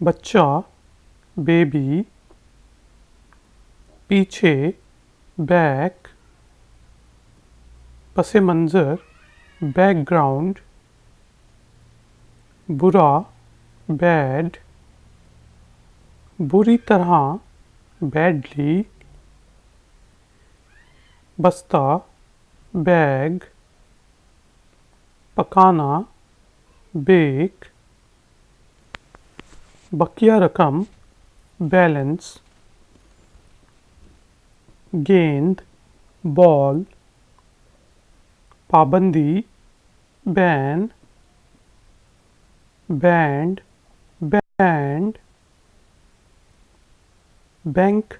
बच्चा बेबी, पीछे बैक, पसे मंज़र बैकग्राउंड, बुरा बैड, बुरी तरह बैडली, बस्ता बैग, पकाना बेक, बकिया रकम बैलेंस, गेंद बॉल, पाबंदी ban, band band, bank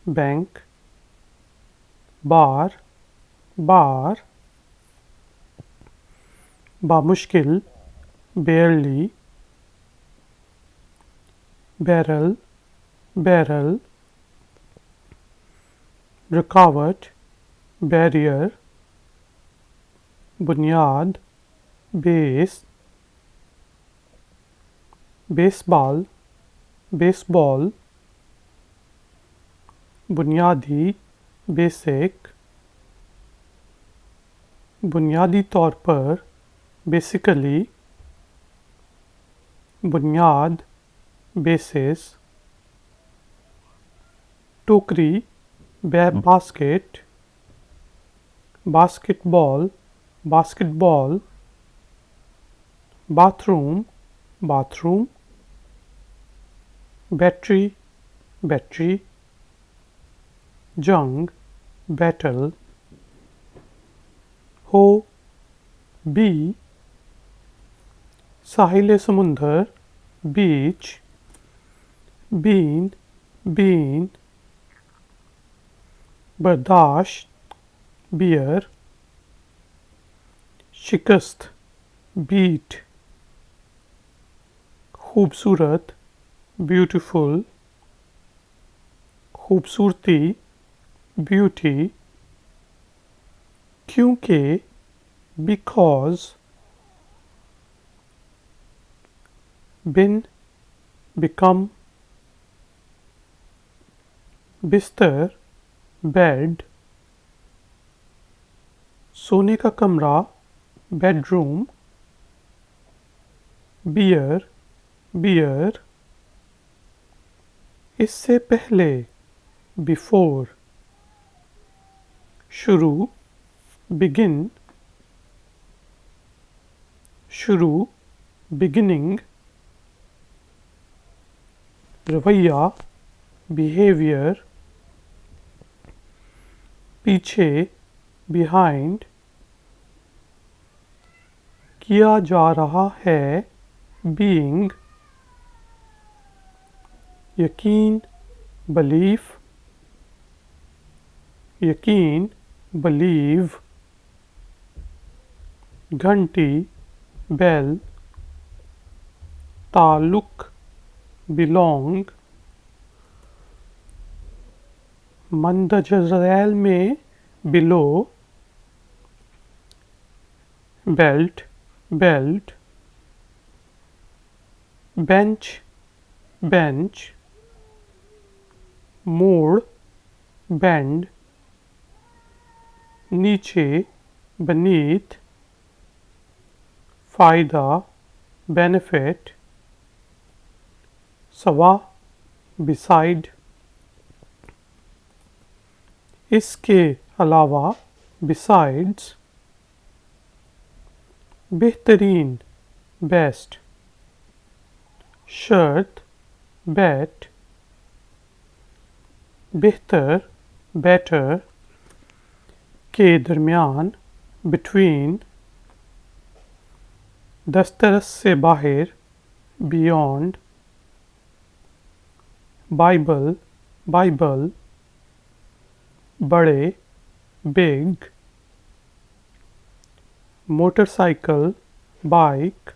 bank, bar bar, बामुश्किल बेयरली, बैरल बैरल, रुकावट बैरियर, बुनियाद बेस, बेसबॉल बेसबॉल, बुनियादी बेसिक, बुनियादी तौर पर बेसिकली, बुनियाद बेसिस, टोकरी basket, basketball basketball, bathroom bathroom, battery battery, जंग बैटल, हो बी, साहिल समुंदर बीच, बीन बीन, बर्दाश्त बियर, शिकस्त बीट, खूबसूरत ब्यूटीफुल, खूबसूरती ब्यूटी, क्योंकि बिकॉज, बिन बिकम, बिस्तर बेड, सोने का कमरा बेडरूम, बियर बियर, इससे पहले बिफोर, शुरू बिगिन, शुरू बिगिनिंग, रवैया बिहेवियर, पीछे बिहाइंड, किया जा रहा है बीइंग, यकीन बलीफ, यकीन बलीव, घंटी बेल, ताल्लुक बिलोंग, मंदजरैल में below, belt belt, bench bench, मोड़ बेंड, नीचे beneath, फ़ायदा benefit, सवा beside, इसके अलावा besides, बेहतरीन बेस्ट, शर्त bet, बेहतर better, के दरमियान between, दस्तरस से बाहर beyond, बाइबल बाइबल, बड़े big, motorcycle bike,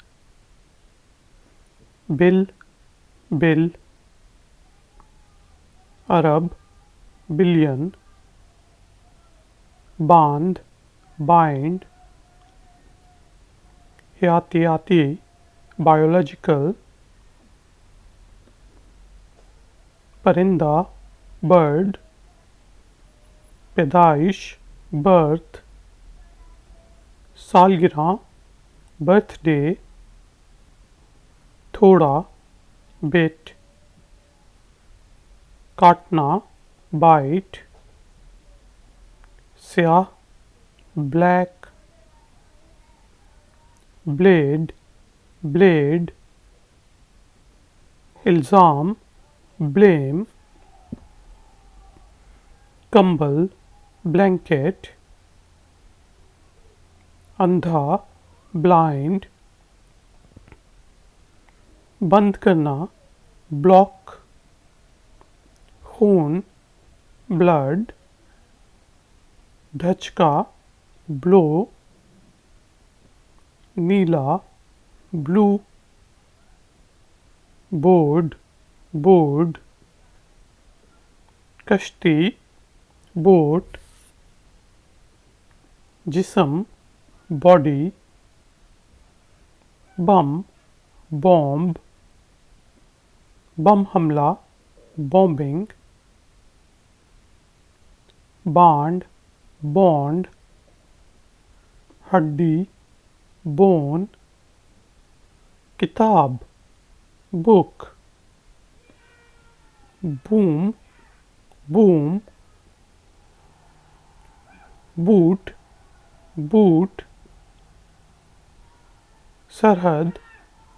bill bill, अरब बिलियन, बांध बाइंड, हयातियाती बायोलॉजिकल, परिंदा bird, पैदाइश birth, सालगिरह birthday, थोड़ा bit, काटना bite, स्याह black, blade blade, इल्ज़ाम blame, कंबल blanket, अंधा blind, बंद करना block, खून blood, धचका blow, नीला blue, बोर्ड board, कश्ती boat, जिस्म body, बम bomb, बम हमला bombing, बांड bond, हड्डी bone, किताब book, boom boom, boot boot, सरहद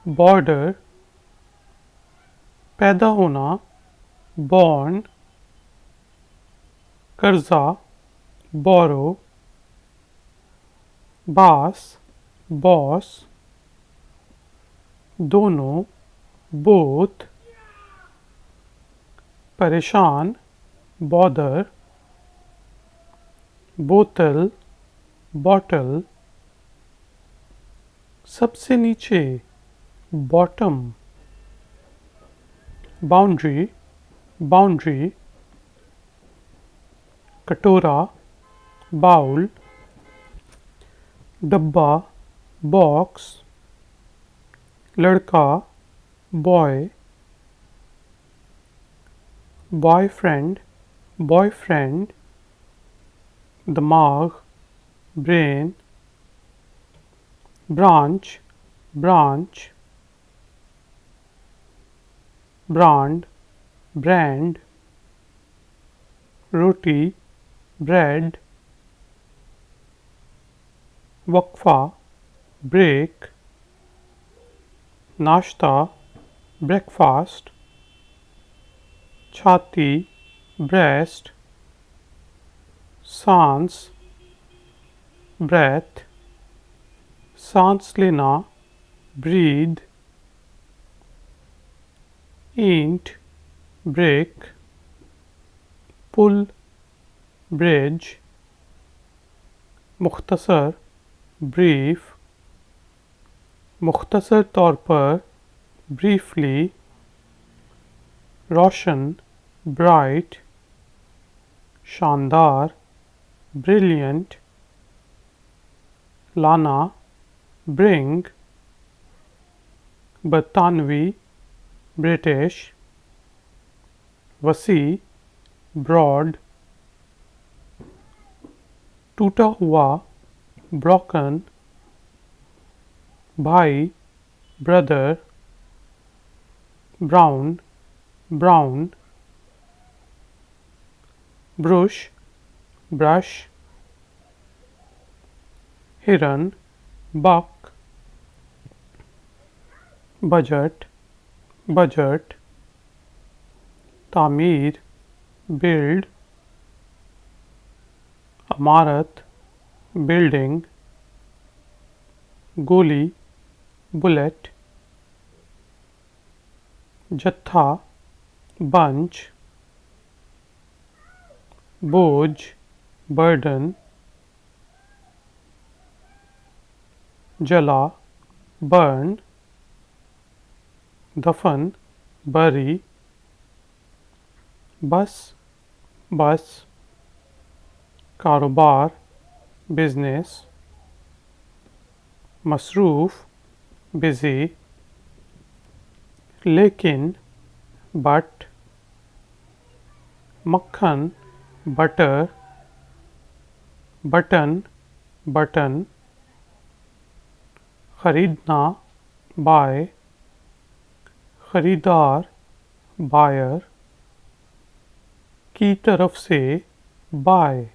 border, पैदा होना born, कर्जा borrow, बास boss, दोनों both, परेशान bother, बोतल bottle, सबसे नीचे bottom, boundary boundary, कटोरा बाउल, डब्बा बॉक्स, लड़का बॉय, बॉयफ्रेंड बॉयफ्रेंड, दिमाग brain, branch branch, brand brand, रोटी bread, वक्फा break, नाश्ता breakfast, छाती breast, सांस breath, सांस लेना breathe, ईंट break, पुल bridge, मुख्तसर brief, मुख्तसर तौर पर briefly, रोशन bright, शानदार brilliant, लाना bring, बरतानवी British, वसी broad, टूटा हुआ broken, भाई brother, brown brown, brush brush, हिरन buck, बजट budget, तामीर build, इमारत building, गोली bullet, जत्था bunch, बोझ burden, जला burn, दफन bury, बस बस, कारोबार बिजनेस, मसरूफ़ बिज़ी, लेकिन बट, मक्खन बटर बटन बटन खरीदना बाय खरीदार बायर की तरफ से बाय